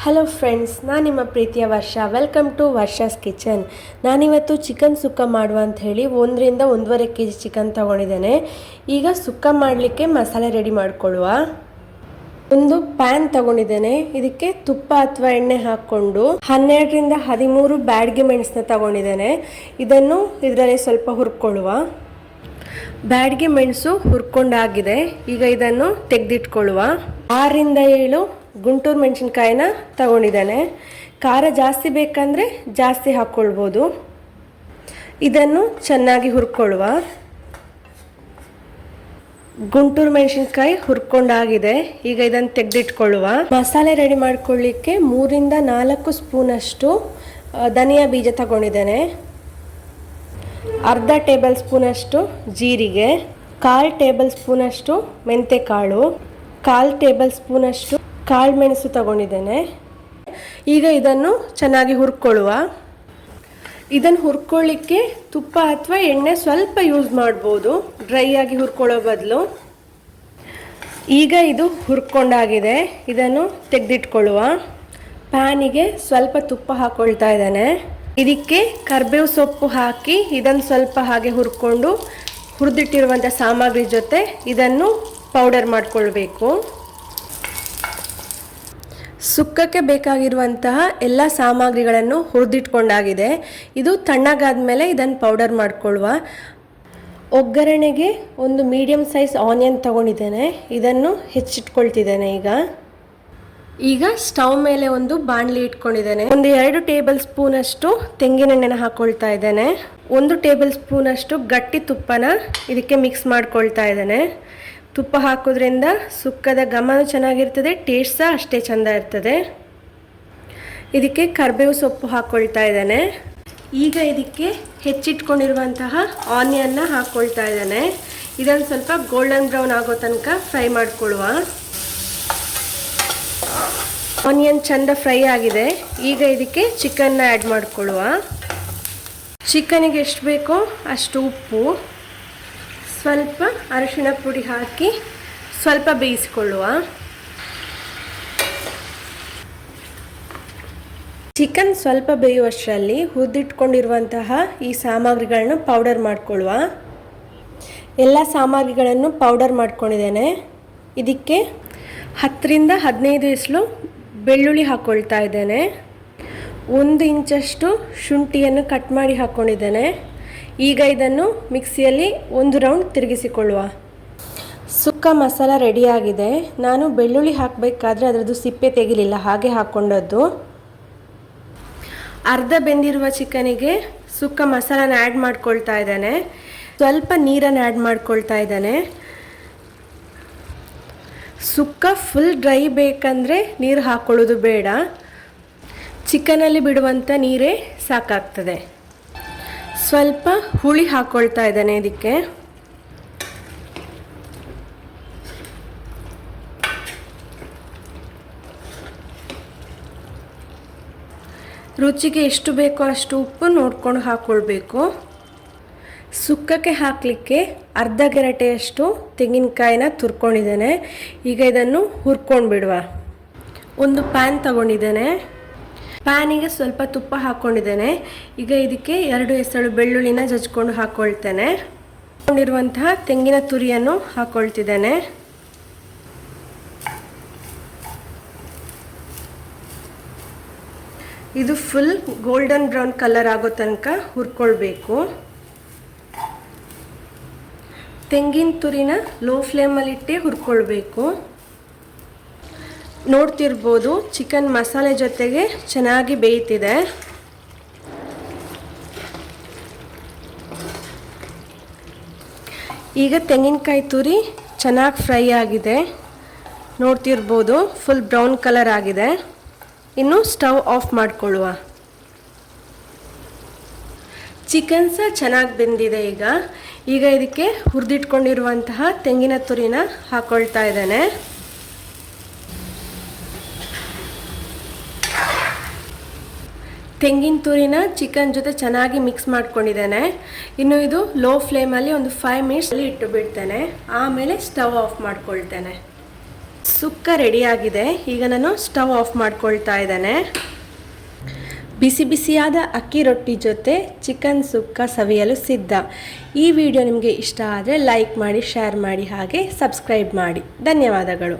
Hello friends, ನಾನು ನಿಮ್ಮ ಪ್ರೀತಿಯ Varsha. Welcome to Varsha's kitchen. ನಾನಿವತ್ತು ಚಿಕನ್ ಸುಕ್ಕ ಮಾಡುವ ಅಂತ ಹೇಳಿ 1 ರಿಂದ 1.5 kg ಚಿಕನ್ ತೊಗೊಂಡಿದ್ದೇನೆ. ಈಗ ಸುಕ್ಕ ಮಾಡಲಿಕ್ಕೆ ಮಸಾಲೆ ರೆಡಿ ಮಾಡಿಕೊಳ್ಳುವ. ಒಂದು ಪ್ಯಾನ್ ತಗೊಂಡಿದ್ದೇನೆ. ಇದಕ್ಕೆ ತುಪ್ಪ ಅಥವಾ ಎಣ್ಣೆ ಹಾಕ್ಕೊಂಡು 12 ರಿಂದ 13 ಬ್ಯಾಡಗಿ ಮೆಣಸನ್ನ ತಗೊಂಡಿದ್ದೇನೆ. ಇದನ್ನು ಇದರಲ್ಲಿ ಸ್ವಲ್ಪ ಹುರ್ಕೊಳ್ಳುವ. ಬ್ಯಾಡಗಿ ಮೆಣಸು ಹುರ್ಕೊಂಡಾಗಿದೆ. ಈಗ ಇದನ್ನು ತೆಗೆದಿಟ್ಕೊಳ್ಳುವ. 6 ರಿಂದ 7 ಗುಂಟೂರು ಮೆಣಸಿನ್ಕಾಯಿನ ತಗೊಂಡಿದ್ದಾನೆ. ಖಾರ ಜಾಸ್ತಿ ಬೇಕಂದರೆ ಜಾಸ್ತಿ ಹಾಕ್ಕೊಳ್ಬೋದು. ಇದನ್ನು ಚೆನ್ನಾಗಿ ಹುರ್ಕೊಳ್ಳುವ. ಗುಂಟೂರು ಮೆಣಸಿನ್ಕಾಯಿ ಹುರ್ಕೊಂಡಾಗಿದೆ. ಈಗ ಇದನ್ನು ತೆಗೆದಿಟ್ಕೊಳ್ಳುವ. ಮಸಾಲೆ ರೆಡಿ ಮಾಡ್ಕೊಳ್ಳಿಕ್ಕೆ 3 ರಿಂದ 4 ಸ್ಪೂನಷ್ಟು ಧನಿಯಾ ಬೀಜ ತಗೊಂಡಿದ್ದೇನೆ. ಅರ್ಧ ಟೇಬಲ್ ಸ್ಪೂನಷ್ಟು ಜೀರಿಗೆ, 1/4 ಟೇಬಲ್ ಸ್ಪೂನಷ್ಟು ಮೆಂತೆಕಾಳು, 1/4 ಟೇಬಲ್ ಸ್ಪೂನಷ್ಟು ಕಾಳು ಮೆಣಸು ತಗೊಂಡಿದ್ದೇನೆ. ಈಗ ಇದನ್ನು ಚೆನ್ನಾಗಿ ಹುರ್ಕೊಳ್ಳುವ. ಇದನ್ನು ಹುರ್ಕೊಳ್ಳಿಕ್ಕೆ ತುಪ್ಪ ಅಥವಾ ಎಣ್ಣೆ ಸ್ವಲ್ಪ ಯೂಸ್ ಮಾಡ್ಬೋದು, ಡ್ರೈ ಆಗಿ ಹುರ್ಕೊಳ್ಳೋ ಬದಲು. ಈಗ ಇದು ಹುರ್ಕೊಂಡಾಗಿದೆ. ಇದನ್ನು ತೆಗೆದಿಟ್ಕೊಳ್ಳುವ. ಪ್ಯಾನಿಗೆ ಸ್ವಲ್ಪ ತುಪ್ಪ ಹಾಕ್ಕೊಳ್ತಾ ಇದ್ದಾನೆ. ಇದಕ್ಕೆ ಕರಿಬೇವು ಸೊಪ್ಪು ಹಾಕಿ ಇದನ್ನು ಸ್ವಲ್ಪ ಹಾಗೆ ಹುರ್ಕೊಂಡು ಹುರಿದಿಟ್ಟಿರುವಂಥ ಸಾಮಗ್ರಿ ಜೊತೆ ಇದನ್ನು ಪೌಡರ್ ಮಾಡಿಕೊಳ್ಬೇಕು. ಸುಕ್ಕಕ್ಕೆ ಬೇಕಾಗಿರುವಂತಹ ಎಲ್ಲ ಸಾಮಗ್ರಿಗಳನ್ನು ಹುರಿದಿಟ್ಕೊಂಡಾಗಿದೆ. ಇದು ತಣ್ಣಗಾದ ಮೇಲೆ ಇದನ್ನು ಪೌಡರ್ ಮಾಡಿಕೊಳ್ಳುವ. ಒಗ್ಗರಣೆಗೆ ಒಂದು ಮೀಡಿಯಮ್ ಸೈಜ್ ಆನಿಯನ್ ತಗೊಂಡಿದ್ದೇನೆ. ಇದನ್ನು ಹೆಚ್ಚಿಟ್ಕೊಳ್ತಿದ್ದೇನೆ. ಈಗ ಸ್ಟವ್ ಮೇಲೆ ಒಂದು ಬಾಣಲಿ ಇಟ್ಕೊಂಡಿದ್ದೇನೆ. ಒಂದು 2 ಟೇಬಲ್ ಸ್ಪೂನಷ್ಟು ತೆಂಗಿನೆಣ್ಣೆನ ಹಾಕ್ಕೊಳ್ತಾ ಇದ್ದೇನೆ. 1 ಟೇಬಲ್ ಸ್ಪೂನಷ್ಟು ಗಟ್ಟಿ ತುಪ್ಪನ ಇದಕ್ಕೆ ಮಿಕ್ಸ್ ಮಾಡ್ಕೊಳ್ತಾ ಇದ್ದೇನೆ. ತುಪ್ಪ ಹಾಕೋದ್ರಿಂದ ಸುಕ್ಕದ ಘಮನೂ ಚೆನ್ನಾಗಿರ್ತದೆ, ಟೇಸ್ಟ್ ಸಹ ಅಷ್ಟೇ ಚೆಂದ ಇರ್ತದೆ. ಇದಕ್ಕೆ ಕರಿಬೇವು ಸೊಪ್ಪು ಹಾಕ್ಕೊಳ್ತಾ ಇದ್ದೇನೆ. ಈಗ ಇದಕ್ಕೆ ಹೆಚ್ಚಿಟ್ಕೊಂಡಿರುವಂತಹ ಆನಿಯನ್ನ ಹಾಕ್ಕೊಳ್ತಾ ಇದ್ದೇನೆ. ಇದನ್ನು ಸ್ವಲ್ಪ ಗೋಲ್ಡನ್ ಬ್ರೌನ್ ಆಗೋ ತನಕ ಫ್ರೈ ಮಾಡಿಕೊಳ್ಳುವ. ಆನಿಯನ್ ಚೆಂದ ಫ್ರೈ ಆಗಿದೆ. ಈಗ ಇದಕ್ಕೆ ಚಿಕನ್ನ ಆ್ಯಡ್ ಮಾಡಿಕೊಳ್ಳುವ. ಚಿಕನಿಗೆ ಎಷ್ಟು ಬೇಕೋ ಅಷ್ಟು ಉಪ್ಪು, ಸ್ವಲ್ಪ ಅರಿಶಿಣ ಪುಡಿ ಹಾಕಿ ಸ್ವಲ್ಪ ಬೇಯಿಸಿಕೊಳ್ಳುವ. ಚಿಕನ್ ಸ್ವಲ್ಪ ಬೇಯುವಷ್ಟರಲ್ಲಿ ಹುರಿದಿಟ್ಕೊಂಡಿರುವಂತಹ ಈ ಸಾಮಗ್ರಿಗಳನ್ನು ಪೌಡರ್ ಮಾಡಿಕೊಳ್ಳುವ. ಎಲ್ಲ ಸಾಮಗ್ರಿಗಳನ್ನು ಪೌಡರ್ ಮಾಡ್ಕೊಂಡಿದ್ದೇನೆ. ಇದಕ್ಕೆ 10 ರಿಂದ 15 ಎಸಳು ಬೆಳ್ಳುಳ್ಳಿ ಹಾಕ್ಕೊಳ್ತಾ ಇದ್ದೇನೆ. 1 ಇಂಚಷ್ಟು ಶುಂಠಿಯನ್ನು ಕಟ್ ಮಾಡಿ ಹಾಕ್ಕೊಂಡಿದ್ದೇನೆ. ಈಗ ಇದನ್ನು ಮಿಕ್ಸಿಯಲ್ಲಿ 1 ರೌಂಡ್ ತಿರುಗಿಸಿಕೊಳ್ಳುವ. ಸುಕ್ಕ ಮಸಾಲ ರೆಡಿಯಾಗಿದೆ. ನಾನು ಬೆಳ್ಳುಳ್ಳಿ ಹಾಕಬೇಕಾದ್ರೆ ಅದರದ್ದು ಸಿಪ್ಪೆ ತೆಗಿಲಿಲ್ಲ, ಹಾಗೆ ಹಾಕ್ಕೊಂಡದ್ದು. ಅರ್ಧ ಬೆಂದಿರುವ ಚಿಕನಿಗೆ ಸುಕ್ಕ ಮಸಾಲನ ಆ್ಯಡ್ ಮಾಡ್ಕೊಳ್ತಾ ಇದ್ದಾನೆ. ಸ್ವಲ್ಪ ನೀರನ್ನು ಆ್ಯಡ್ ಮಾಡ್ಕೊಳ್ತಾ ಇದ್ದಾನೆ. ಸುಕ್ಕ ಫುಲ್ ಡ್ರೈ ಬೇಕಂದರೆ ನೀರು ಹಾಕ್ಕೊಳ್ಳೋದು ಬೇಡ, ಚಿಕನಲ್ಲಿ ಬಿಡುವಂಥ ನೀರೇ ಸಾಕಾಗ್ತದೆ. ಸ್ವಲ್ಪ ಹುಳಿ ಹಾಕ್ಕೊಳ್ತಾ ಇದ್ದಾನೆ. ಇದಕ್ಕೆ ರುಚಿಗೆ ಎಷ್ಟು ಬೇಕೋ ಅಷ್ಟು ಉಪ್ಪು ನೋಡ್ಕೊಂಡು ಹಾಕ್ಕೊಳ್ಬೇಕು. ಸುಕ್ಕಕ್ಕೆ ಹಾಕಲಿಕ್ಕೆ ಅರ್ಧ ಗೆರಟೆಯಷ್ಟು ತೆಂಗಿನಕಾಯಿನ ತುರ್ಕೊಂಡಿದ್ದೇನೆ. ಈಗ ಇದನ್ನು ಹುರ್ಕೊಂಡು ಬಿಡುವ. ಒಂದು ಪ್ಯಾನ್ ತಗೊಂಡಿದ್ದೇನೆ. ಪ್ಯಾನಿಗೆ ಸ್ವಲ್ಪ ತುಪ್ಪ ಹಾಕ್ಕೊಂಡಿದ್ದೇನೆ. ಈಗ ಇದಕ್ಕೆ 2 ಎಸಳು ಬೆಳ್ಳುಳ್ಳಿನ ಜಜ್ಕೊಂಡು ಹಾಕ್ಕೊಳ್ತೇನೆ. ಹಾಕೊಂಡಿರುವಂತಹ ತೆಂಗಿನ ತುರಿಯನ್ನು ಹಾಕ್ಕೊಳ್ತಿದ್ದೇನೆ. ಇದು ಫುಲ್ ಗೋಲ್ಡನ್ ಬ್ರೌನ್ ಕಲರ್ ಆಗೋ ತನಕ ಹುರ್ಕೊಳ್ಬೇಕು. ತೆಂಗಿನ ತುರಿನ ಲೋ ಫ್ಲೇಮಲ್ಲಿ ಇಟ್ಟೆ ಹುರ್ಕೊಳ್ಬೇಕು. ನೋಡ್ತಿರ್ಬೋದು ಚಿಕನ್ ಮಸಾಲೆ ಜೊತೆಗೆ ಚೆನ್ನಾಗಿ ಬೇಯ್ತಿದೆ. ಈಗ ತೆಂಗಿನಕಾಯಿ ತುರಿ ಚೆನ್ನಾಗಿ ಫ್ರೈ ಆಗಿದೆ. ನೋಡ್ತಿರ್ಬೋದು ಫುಲ್ ಬ್ರೌನ್ ಕಲರ್ ಆಗಿದೆ. ಇನ್ನು ಸ್ಟವ್ ಆಫ್ ಮಾಡಿಕೊಳ್ಳುವ. ಚಿಕನ್ ಸಹ ಚೆನ್ನಾಗಿ ಬೆಂದಿದೆ. ಈಗ ಇದಕ್ಕೆ ಹುರಿದಿಟ್ಕೊಂಡಿರುವಂತಹ ತೆಂಗಿನ ತುರಿನ ಹಾಕ್ಕೊಳ್ತಾ ಇದ್ದೇನೆ. ತೆಂಗಿನ ತುರಿನ ಚಿಕನ್ ಜೊತೆ ಚೆನ್ನಾಗಿ ಮಿಕ್ಸ್ ಮಾಡ್ಕೊಂಡಿದ್ದೇನೆ. ಇನ್ನು ಇದು ಲೋ ಫ್ಲೇಮಲ್ಲಿ ಒಂದು 5 ಮಿನಿಟ್ಸ್ ಇಟ್ಟು ಬಿಡ್ತೇನೆ. ಆಮೇಲೆ ಸ್ಟವ್ ಆಫ್ ಮಾಡ್ಕೊಳ್ತೇನೆ. ಸುಕ್ಕ ರೆಡಿಯಾಗಿದೆ. ಈಗ ನಾನು ಸ್ಟವ್ ಆಫ್ ಮಾಡ್ಕೊಳ್ತಾ ಇದ್ದೇನೆ. ಬಿಸಿ ಬಿಸಿಯಾದ ಅಕ್ಕಿ ರೊಟ್ಟಿ ಜೊತೆ ಚಿಕನ್ ಸುಕ್ಕ ಸವಿಯಲು ಸಿದ್ಧ. ಈ ವಿಡಿಯೋ ನಿಮಗೆ ಇಷ್ಟ ಆದರೆ ಲೈಕ್ ಮಾಡಿ, ಶೇರ್ ಮಾಡಿ, ಹಾಗೆ ಸಬ್ಸ್ಕ್ರೈಬ್ ಮಾಡಿ. ಧನ್ಯವಾದಗಳು.